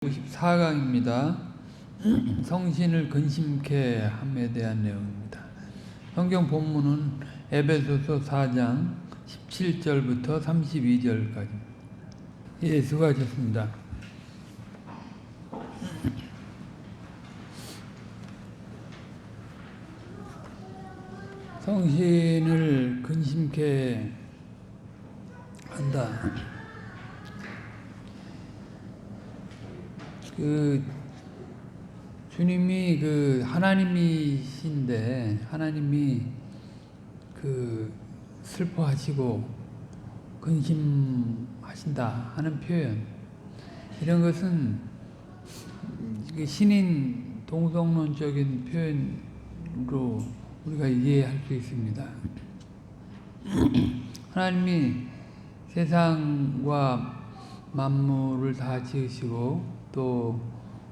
54강입니다. 성신을 근심케 함에 대한 내용입니다. 성경 본문은 에베소서 4장 17절부터 32절까지입니다. 예, 수고하셨습니다. 성신을 근심케 한다. 주님이 하나님이신데 하나님이 슬퍼하시고 근심하신다 하는 표현, 이런 것은 신인 동성론적인 표현으로 우리가 이해할 수 있습니다. 하나님이 세상과 만물을 다 지으시고 또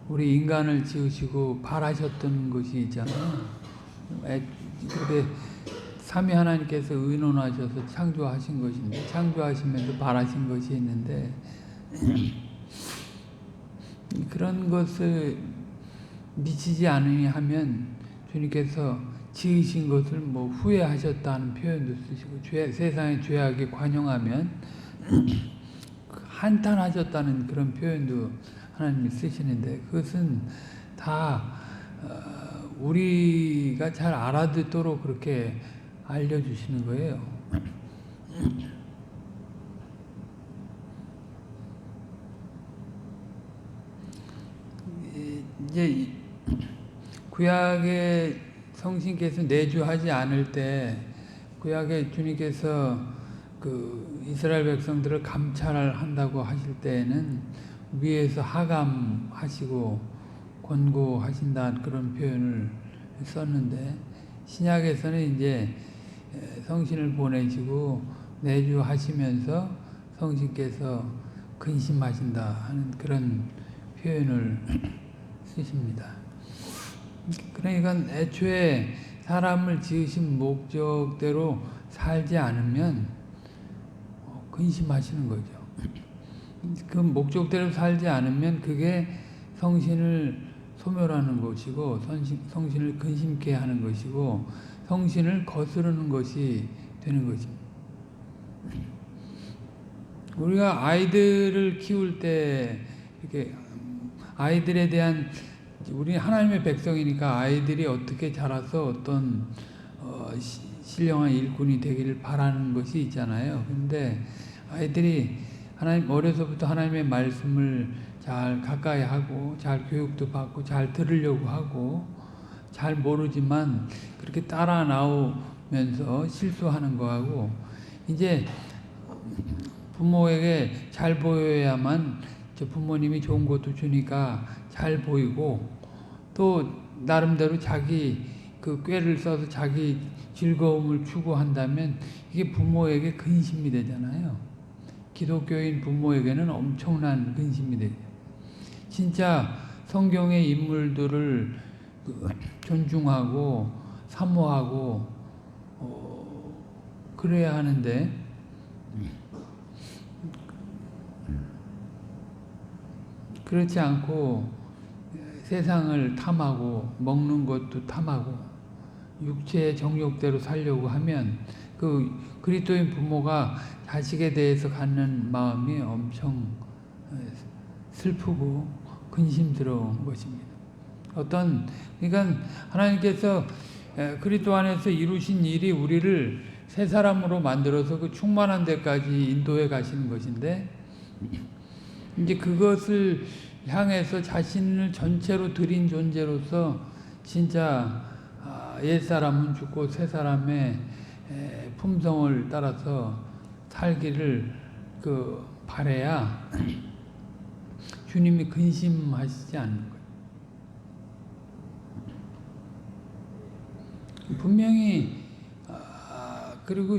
우리 인간을 지으시고 바라셨던 것이 있잖아요. 그런데 삼위 하나님께서 의논하셔서 창조하신 것인데, 창조하시면서 바라신 것이 있는데 그런 것을 미치지 않으니 하면 주님께서 지으신 것을 후회하셨다는 표현도 쓰시고, 세상의 죄악에 관용하면 한탄하셨다는 그런 표현도 하나님이 쓰시는데, 그것은 다 우리가 잘 알아듣도록 그렇게 알려주시는 거예요. 이제 구약의 성신께서 내주하지 않을 때, 구약의 주님께서 이스라엘 백성들을 감찰한다고 하실 때에는 위에서 하감하시고 권고하신다는 그런 표현을 썼는데, 신약에서는 이제 성신을 보내시고 내주하시면서 성신께서 근심하신다 하는 그런 표현을 쓰십니다. 그러니까 애초에 사람을 지으신 목적대로 살지 않으면 근심하시는 거죠. 그 목적대로 살지 않으면 그게 성신을 소멸하는 것이고, 성신을 근심케 하는 것이고, 성신을 거스르는 것이 되는 것입니다. 우리가 아이들을 키울 때 이렇게 아이들에 대한, 우리 하나님의 백성이니까 아이들이 어떻게 자라서 어떤 신령한 일꾼이 되기를 바라는 것이 있잖아요. 근데 아이들이 어려서부터 하나님의 말씀을 잘 가까이 하고, 잘 교육도 받고, 잘 들으려고 하고, 잘 모르지만 그렇게 따라 나오면서 실수하는 거하고, 이제 부모에게 잘 보여야만 부모님이 좋은 것도 주니까 잘 보이고, 또 나름대로 자기 꾀를 써서 자기 즐거움을 추구한다면 이게 부모에게 근심이 되잖아요. 기독교인 부모에게는 엄청난 근심이 되죠. 진짜 성경의 인물들을 존중하고 사모하고 그래야 하는데, 그렇지 않고 세상을 탐하고 먹는 것도 탐하고 육체의 정욕대로 살려고 하면 그리스도인 부모가 자식에 대해서 갖는 마음이 엄청 슬프고 근심스러운 것입니다. 그러니까 하나님께서 그리스도 안에서 이루신 일이 우리를 새 사람으로 만들어서 그 충만한 데까지 인도해 가시는 것인데, 이제 그것을 향해서 자신을 전체로 드린 존재로서 진짜 옛사람은 죽고 새 사람의 품성을 따라서 살기를 바라야 주님이 근심하시지 않는 거예요. 분명히 그리고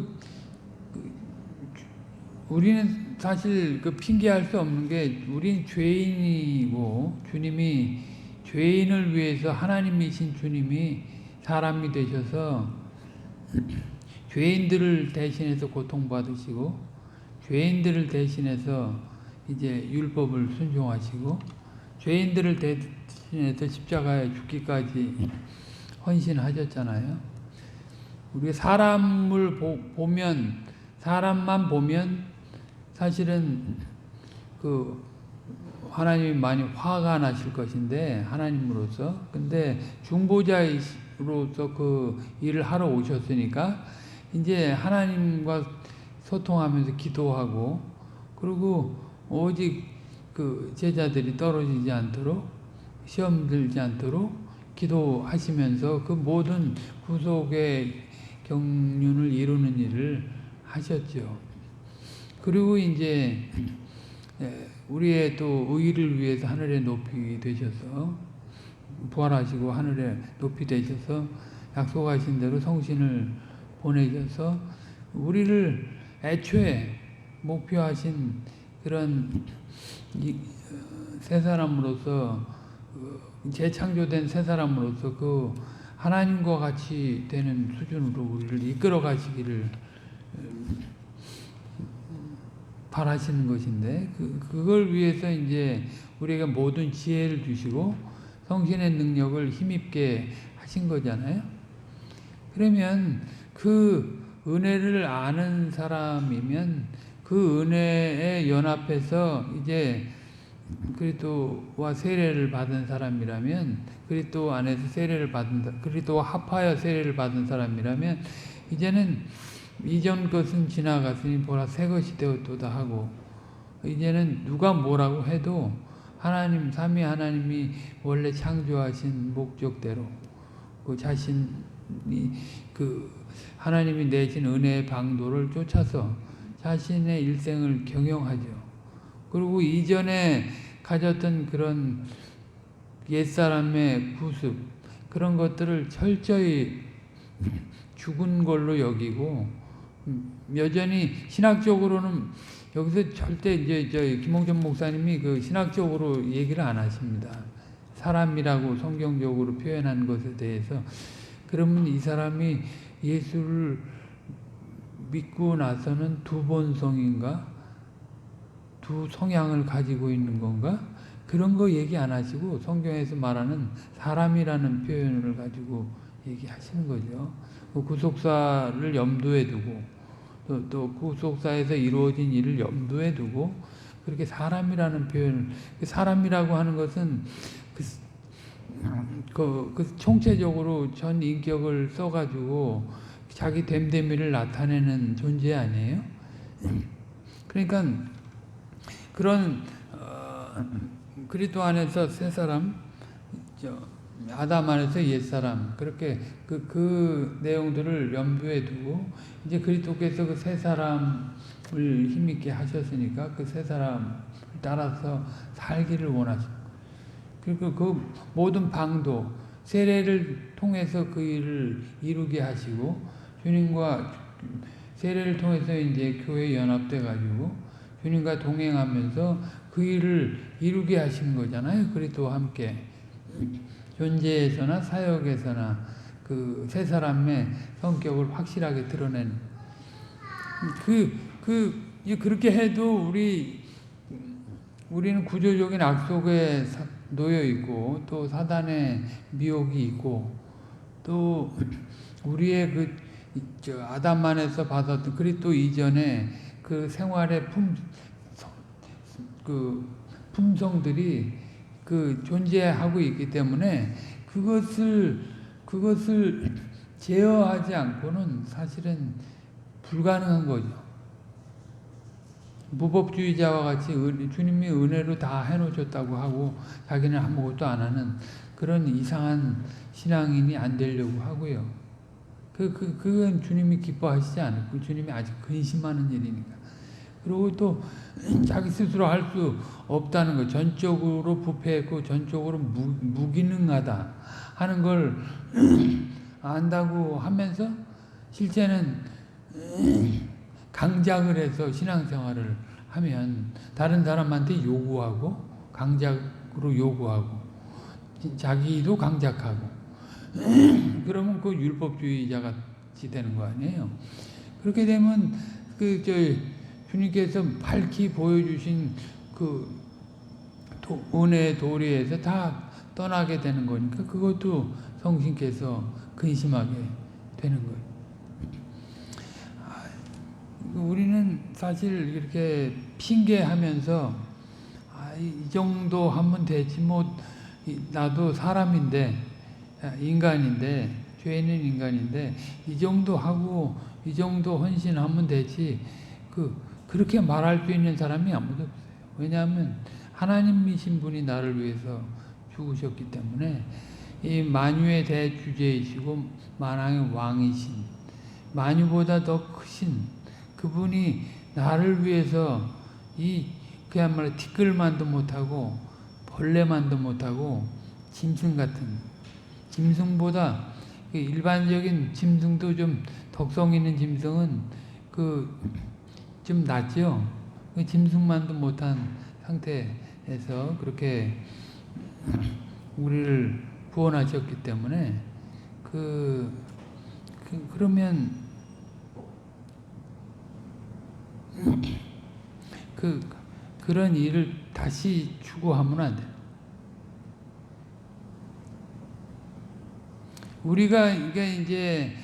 우리는 사실 핑계할 수 없는 게, 우린 죄인이고 주님이 죄인을 위해서, 하나님이신 주님이 사람이 되셔서 죄인들을 대신해서 고통받으시고, 죄인들을 대신해서 이제 율법을 순종하시고, 죄인들을 대신해서 십자가에 죽기까지 헌신하셨잖아요. 우리가 사람만 보면 사실은 그 하나님이 많이 화가 나실 것인데, 하나님으로서. 근데 중보자로서 그 일을 하러 오셨으니까 이제 하나님과 소통하면서 기도하고, 그리고 오직 그 제자들이 떨어지지 않도록, 시험 들지 않도록 기도하시면서 그 모든 구속의 경륜을 이루는 일을 하셨죠. 그리고 이제 우리의 또 의를 위해서 하늘에 높이 되셔서, 부활하시고 하늘에 높이 되셔서 약속하신 대로 성신을 보내셔서 우리를 애초에 목표하신 그런 새 사람으로서, 재창조된 새 사람으로서 그 하나님과 같이 되는 수준으로 우리를 이끌어 가시기를 바라시는 것인데, 그걸 위해서 이제 우리가 모든 지혜를 주시고 성신의 능력을 힘입게 하신 거잖아요. 그러면 그 은혜를 아는 사람이면 그 은혜에 연합해서 이제 그리스도와 세례를 받은 사람이라면, 그리스도 안에서 세례를 받은, 그리스도와 합하여 세례를 받은 사람이라면 이제는 이전 것은 지나갔으니 보라 새 것이 되었도다 하고, 이제는 누가 뭐라고 해도 하나님, 삼위 하나님이 원래 창조하신 목적대로 그 자신이 그 하나님이 내신 은혜의 방도를 쫓아서 자신의 일생을 경영하죠. 그리고 이전에 가졌던 그런 옛사람의 구습, 그런 것들을 철저히 죽은 걸로 여기고, 여전히 신학적으로는 여기서 절대 이제 김홍전 목사님이 그 신학적으로 얘기를 안 하십니다. 사람이라고 성경적으로 표현한 것에 대해서. 그러면 이 사람이 예수를 믿고 나서는 두 본성인가? 두 성향을 가지고 있는 건가? 그런 거 얘기 안 하시고 성경에서 말하는 사람이라는 표현을 가지고 얘기하시는 거죠. 그 구속사를 염두에 두고, 또 구속사에서 이루어진 일을 염두에 두고, 그렇게 사람이라는 표현을, 사람이라고 하는 것은 그 총체적으로 전 인격을 써가지고 자기 됨됨이를 나타내는 존재 아니에요? 그러니까 그런 그리스도 안에서 새 사람, 아담 안에서 옛 사람, 그렇게 그 내용들을 염두에 두고 이제 그리스도께서 그 새 사람을 힘있게 하셨으니까 그 새 사람을 따라서 살기를 원하십니다. 그리고 그 모든 방도 세례를 통해서 그 일을 이루게 하시고, 주님과 세례를 통해서 이제 교회에 연합돼 가지고 주님과 동행하면서 그 일을 이루게 하신 거잖아요. 그리스도와 함께 존재에서나 사역에서나 그 세 사람의 성격을 확실하게 드러낸, 그렇게 해도 우리는 구조적인 악속에 놓여 있고, 또 사단의 미혹이 있고, 또 우리의 아담 안에서 받았던 그리스도 이전에 그 생활의 품성들이 존재하고 있기 때문에 그것을 제어하지 않고는 사실은 불가능한 거죠. 무법주의자와 같이 주님이 은혜로 다 해놓으셨다고 하고 자기는 아무것도 안 하는 그런 이상한 신앙인이 안 되려고 하고요. 그건 주님이 기뻐하시지 않고, 주님이 아직 근심하는 일이니까. 그리고 또 자기 스스로 할 수 없다는 거, 전적으로 부패했고 전적으로 무기능하다 하는 걸 안다고 하면서 실제는 강작을 해서 신앙생활을 하면 다른 사람한테 요구하고, 강작으로 요구하고, 자기도 강작하고, 그러면 그 율법주의자 같이 되는 거 아니에요. 그렇게 되면 주님께서 밝히 보여주신 그 은혜의 도리에서 다 떠나게 되는 거니까 그것도 성신께서 근심하게 되는 거예요. 우리는 사실 이렇게 핑계하면서 이 정도 하면 되지 뭐 나도 사람인데 인간인데 죄인은 인간인데 이 정도 하고 이 정도 헌신하면 되지 그렇게 말할 수 있는 사람이 아무도 없어요. 왜냐하면 하나님이신 분이 나를 위해서 죽으셨기 때문에 이 만유의 대주제이시고 만왕의 왕이신 만유보다 더 크신 그분이 나를 위해서 그야말로 티끌만도 못하고 벌레만도 못하고 짐승 같은 짐승보다 일반적인 짐승도 좀 덕성 있는 짐승은 좀 낫죠. 짐승만도 못한 상태에서 그렇게 우리를 구원하셨기 때문에 그러면 그런 일을 다시 추구하면 안 돼요. 우리가 이제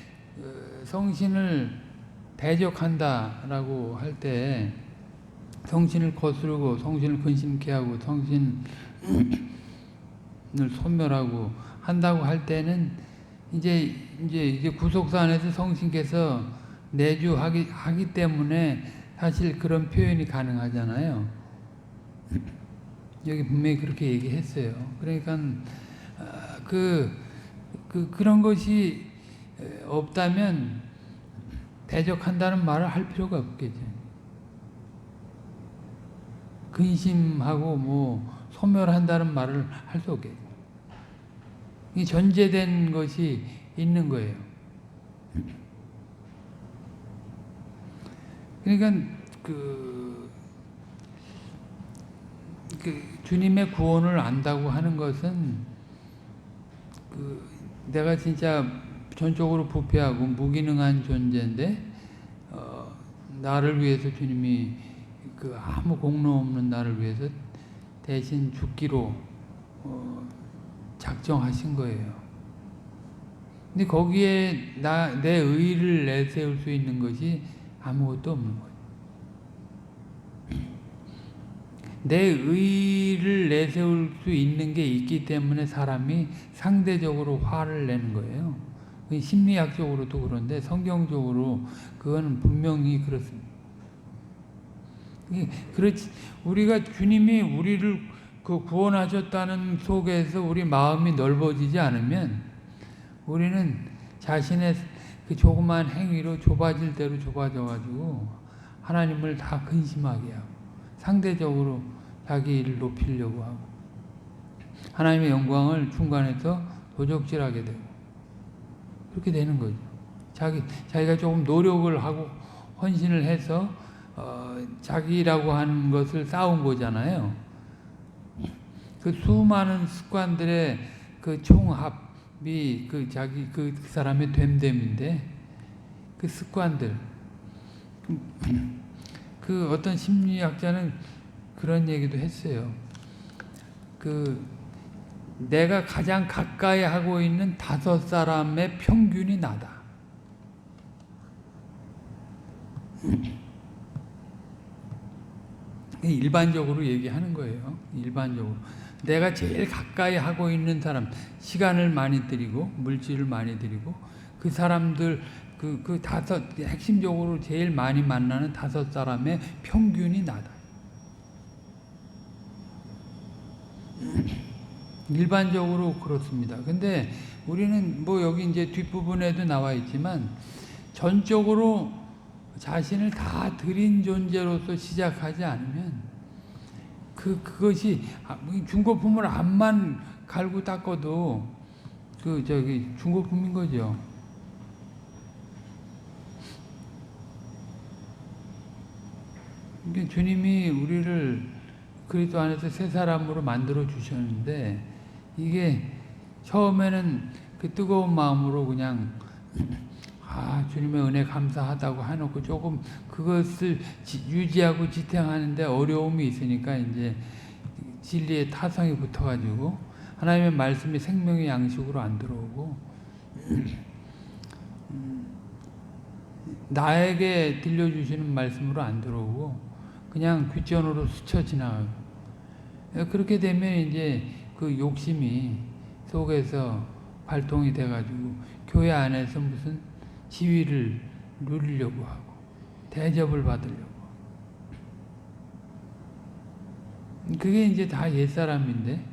성신을 대적한다라고 할 때 성신을 거스르고 성신을 근심케 하고 성신을 소멸하고 한다고 할 때는 이제 구속사 안에서 성신께서 내주하기 때문에 사실 그런 표현이 가능하잖아요. 여기 분명히 그렇게 얘기했어요. 그러니까 그런 것이 없다면 대적한다는 말을 할 필요가 없겠죠. 근심하고 뭐 소멸한다는 말을 할 수 없겠죠. 이 전제된 것이 있는 거예요. 그러니까 주님의 구원을 안다고 하는 것은 내가 진짜 전적으로 부패하고 무기능한 존재인데 나를 위해서 주님이 아무 공로 없는 나를 위해서 대신 죽기로 작정하신 거예요. 근데 거기에 내 의의를 내세울 수 있는 것이 아무것도 없는 거예요. 내 의의를 내세울 수 있는 게 있기 때문에 사람이 상대적으로 화를 내는 거예요. 심리학적으로도 그런데 성경적으로 그거는 분명히 그렇습니다. 그렇지. 우리가 주님이 우리를 구원하셨다는 속에서 우리 마음이 넓어지지 않으면 우리는 자신의 조그만 행위로 좁아질 대로 좁아져가지고 하나님을 다 근심하게 하고 상대적으로 자기 일을 높이려고 하고 하나님의 영광을 중간에서 도적질하게 되고 그렇게 되는 거죠. 자기가 조금 노력을 하고 헌신을 해서 자기라고 하는 것을 쌓은 거잖아요. 그 수많은 습관들의 총합이 그 사람의 됨됨인데 그 습관들 어떤 심리학자는 그런 얘기도 했어요. 내가 가장 가까이 하고 있는 5사람의 평균이 나다. 일반적으로 얘기하는 거예요. 일반적으로. 내가 제일 가까이 하고 있는 사람, 시간을 많이 들이고, 물질을 많이 들이고, 그 사람들, 핵심적으로 제일 많이 만나는 5사람의 평균이 나다. 일반적으로 그렇습니다. 근데 우리는 여기 이제 뒷부분에도 나와 있지만, 전적으로 자신을 다 드린 존재로서 시작하지 않으면 그것이 중고품을 암만 갈고 닦아도 중고품인 거죠. 그러니까 주님이 우리를 그리스도 안에서 새 사람으로 만들어 주셨는데 이게 처음에는 그 뜨거운 마음으로 그냥 주님의 은혜 감사하다고 해놓고 조금 그것을 유지하고 지탱하는데 어려움이 있으니까 이제 진리의 타성이 붙어가지고 하나님의 말씀이 생명의 양식으로 안 들어오고 나에게 들려주시는 말씀으로 안 들어오고 그냥 귓전으로 스쳐 지나가고 그렇게 되면 이제 그 욕심이 속에서 발동이 돼가지고 교회 안에서 무슨 지위를 누리려고 하고 대접을 받으려고 그게 이제 다 옛사람인데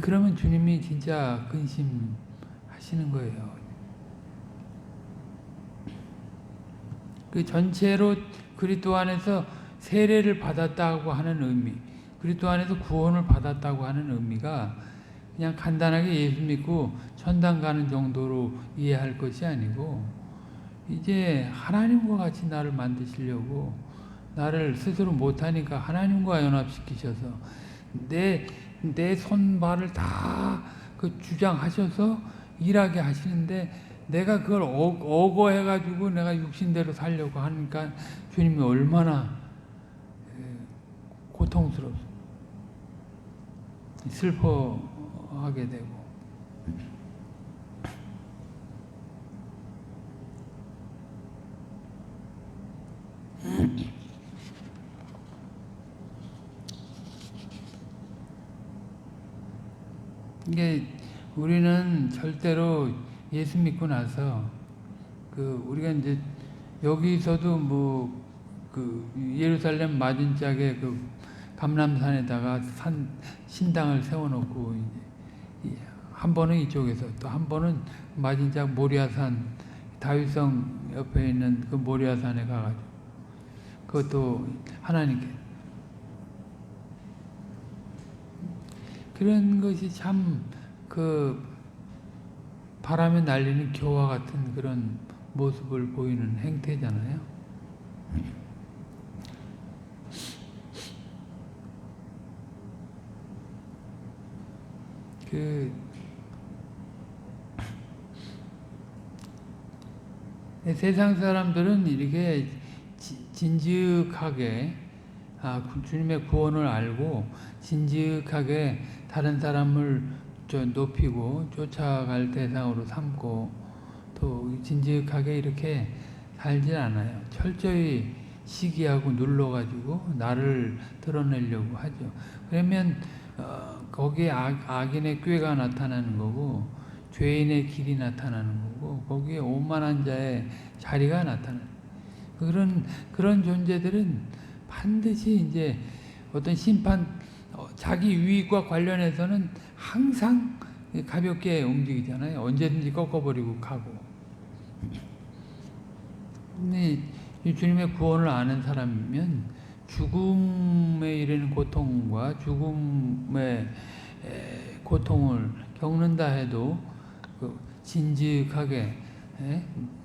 그러면 주님이 진짜 근심하시는 거예요. 그 전체로 그리스도 안에서 세례를 받았다고 하는 의미, 그리스도 안에서 구원을 받았다고 하는 의미가 그냥 간단하게 예수 믿고 천당 가는 정도로 이해할 것이 아니고 이제 하나님과 같이 나를 만드시려고 나를 스스로 못하니까 하나님과 연합시키셔서 내 손발을 다 그 주장하셔서 일하게 하시는데 내가 그걸 억어해가지고 내가 육신대로 살려고 하니까 주님이 얼마나 고통스럽고 슬퍼하게 되고 이게 우리는 절대로 예수 믿고 나서 우리가 이제 여기서도 그 예루살렘 맞은짝에 그 감람산에다가 신당을 세워놓고 이제 한 번은 이쪽에서 또 한 번은 맞은짝 모리아산 다윗성 옆에 있는 그 모리아산에 가가지고 그것도 하나님께 그런 것이 참 그 바람에 날리는 겨와 같은 그런 모습을 보이는 행태잖아요. 세상 사람들은 이렇게 진즉하게 주님의 구원을 알고 진즉하게 다른 사람을 높이고 쫓아갈 대상으로 삼고 또 진즉하게 이렇게 살질 않아요. 철저히 시기하고 눌러가지고 나를 드러내려고 하죠. 그러면 거기에 악인의 꾀가 나타나는 거고 죄인의 길이 나타나는 거고 거기에 오만한 자의 자리가 나타나는 그런 존재들은 반드시 이제 어떤 심판 자기 유익과 관련해서는 항상 가볍게 움직이잖아요. 언제든지 꺾어버리고 가고. 근데 주님의 구원을 아는 사람이면 죽음에 이르는 고통과 죽음의 고통을 겪는다 해도 진직하게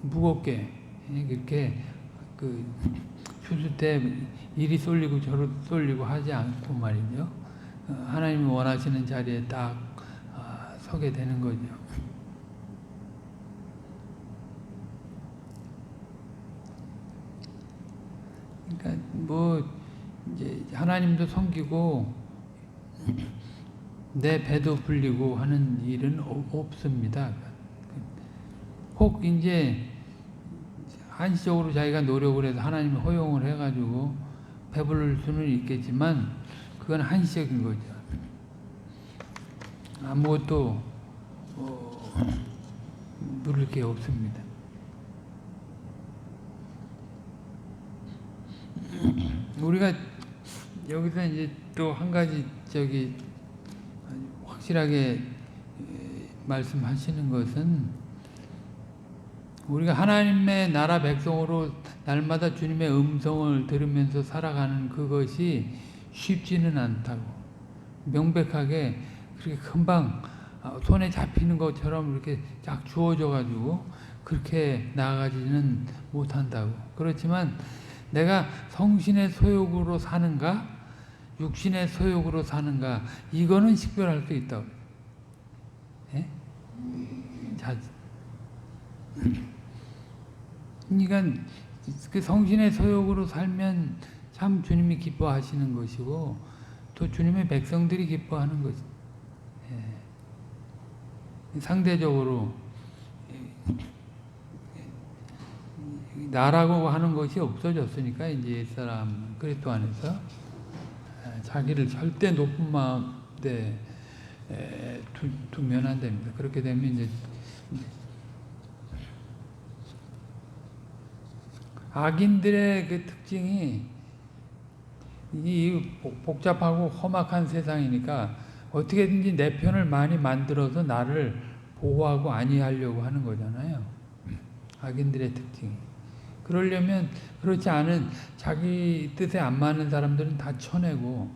무겁게 이렇게 주술 때 이리 쏠리고 저리 쏠리고 하지 않고 말이죠. 하나님이 원하시는 자리에 딱 서게 되는 거죠. 그러니까 이제 하나님도 섬기고 내 배도 불리고 하는 일은 없습니다. 혹 이제 한시적으로 자기가 노력을 해서 하나님이 허용을 해가지고 배부를 수는 있겠지만 그건 한시적인 거죠. 아무것도 누릴 게 없습니다. 우리가 여기서 이제 또 한 가지 확실하게 말씀하시는 것은 우리가 하나님의 나라 백성으로 날마다 주님의 음성을 들으면서 살아가는 그것이 쉽지는 않다고 명백하게 그렇게 금방 손에 잡히는 것처럼 이렇게 쫙 주어져 가지고 그렇게 나아가지는 못한다고. 그렇지만 내가 성신의 소욕으로 사는가 육신의 소욕으로 사는가 이거는 식별할 수 있다고. 예? 그러니까 그 성신의 소욕으로 살면 참 주님이 기뻐하시는 것이고 또 주님의 백성들이 기뻐하는 거지. 상대적으로 나라고 하는 것이 없어졌으니까 이제 옛사람 그리스도 안에서 자기를 절대 높은 마음에 두면 안 됩니다. 그렇게 되면 이제 악인들의 그 특징이 이 복잡하고 험악한 세상이니까 어떻게든지 내 편을 많이 만들어서 나를 보호하고 안위하려고 하는 거잖아요. 악인들의 특징이. 그러려면 그렇지 않은 자기 뜻에 안 맞는 사람들은 다 쳐내고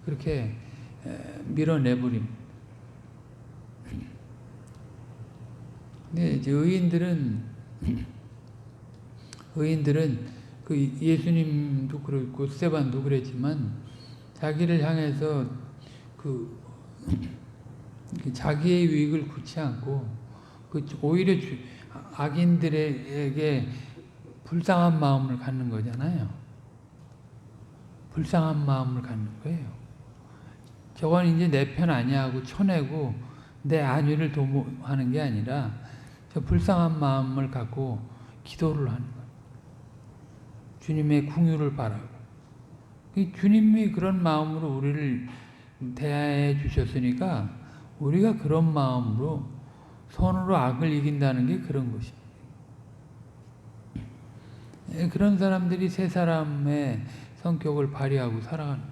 그렇게 밀어내버림. 근데 이제 의인들은 그 예수님도 그렇고 스데반도 그랬지만 자기를 향해서 그 자기의 유익을 굳지 않고 오히려 악인들에게 불쌍한 마음을 갖는 거잖아요. 불쌍한 마음을 갖는 거예요. 저건 이제 내 편 아니야 하고 쳐내고 내 안위를 도모하는 게 아니라 저 불쌍한 마음을 갖고 기도를 하는 거예요. 주님의 궁유를 바라고. 주님이 그런 마음으로 우리를 대하여 주셨으니까 우리가 그런 마음으로 선으로 악을 이긴다는 게 그런 것입니다. 그런 사람들이 새 사람의 성격을 발휘하고 살아가는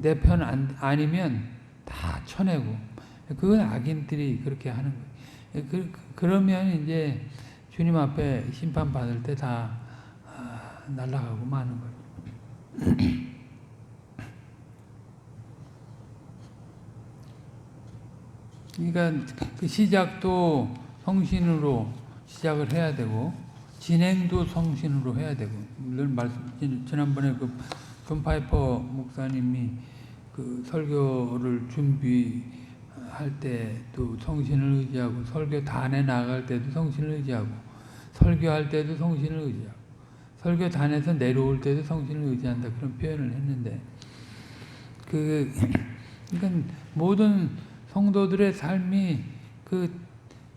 내 편 아니면 다 쳐내고 그건 악인들이 그렇게 하는 거예요. 그러면 이제 주님 앞에 심판받을 때 다 날아가고 마는 거예요. 그러니까 그 시작도 성신으로 시작을 해야 되고 진행도 성신으로 해야 되고 늘 지난번에 그 존 파이퍼 목사님이 그 설교를 준비할 때도 성신을 의지하고 설교단에 나갈 때도 성신을 의지하고 설교할 때도 성신을 의지하고 설교단에서 내려올 때도 성신을 의지한다 그런 표현을 했는데 그러니까 모든 성도들의 삶이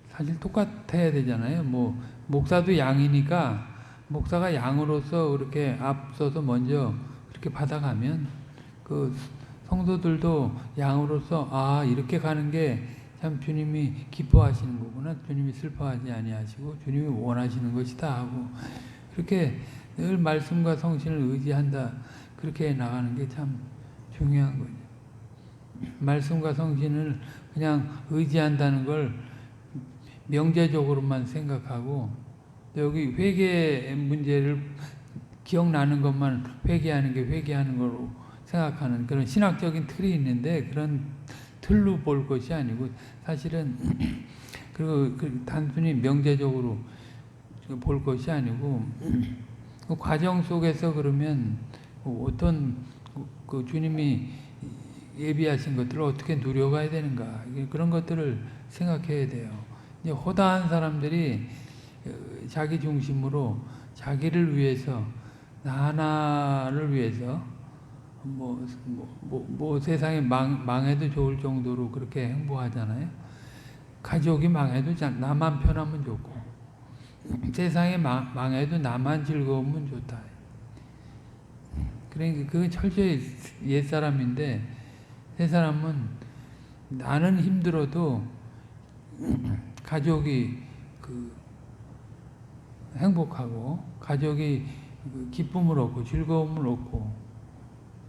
사실 똑같아야 되잖아요. 뭐 목사도 양이니까 목사가 양으로서 그렇게 앞서서 먼저 그렇게 받아가면 그 성도들도 양으로서 이렇게 가는 게 참 주님이 기뻐하시는 거구나. 주님이 슬퍼하지 아니하시고 주님이 원하시는 것이다 하고 그렇게 늘 말씀과 성신을 의지한다. 그렇게 나가는 게 참 중요한 거죠. 말씀과 성신을 그냥 의지한다는 걸 명제적으로만 생각하고 여기 회개 문제를 기억나는 것만 회개하는 게 회개하는 거로 생각하는 그런 신학적인 틀이 있는데 그런 틀로 볼 것이 아니고 사실은 그 단순히 명제적으로 볼 것이 아니고 그 과정 속에서 그러면 어떤 그 주님이 예비하신 것들을 어떻게 누려가야 되는가 그런 것들을 생각해야 돼요. 이제 허다한 사람들이 자기 중심으로 자기를 위해서 나 하나를 위해서 세상이 망해도 좋을 정도로 그렇게 행보하잖아요. 가족이 망해도 나만 편하면 좋고 세상이 망해도 나만 즐거우면 좋다. 그러니까 그게 철저히 옛사람인데 새 사람은 나는 힘들어도 가족이 행복하고 가족이 기쁨을 얻고 즐거움을 얻고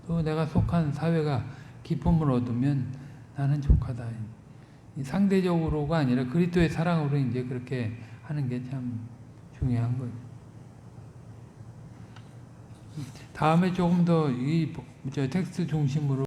또 내가 속한 사회가 기쁨을 얻으면 나는 족하다. 상대적으로가 아니라 그리스도의 사랑으로 이제 그렇게 하는 게 참 중요한 거예요. 다음에 조금 더 이 텍스트 중심으로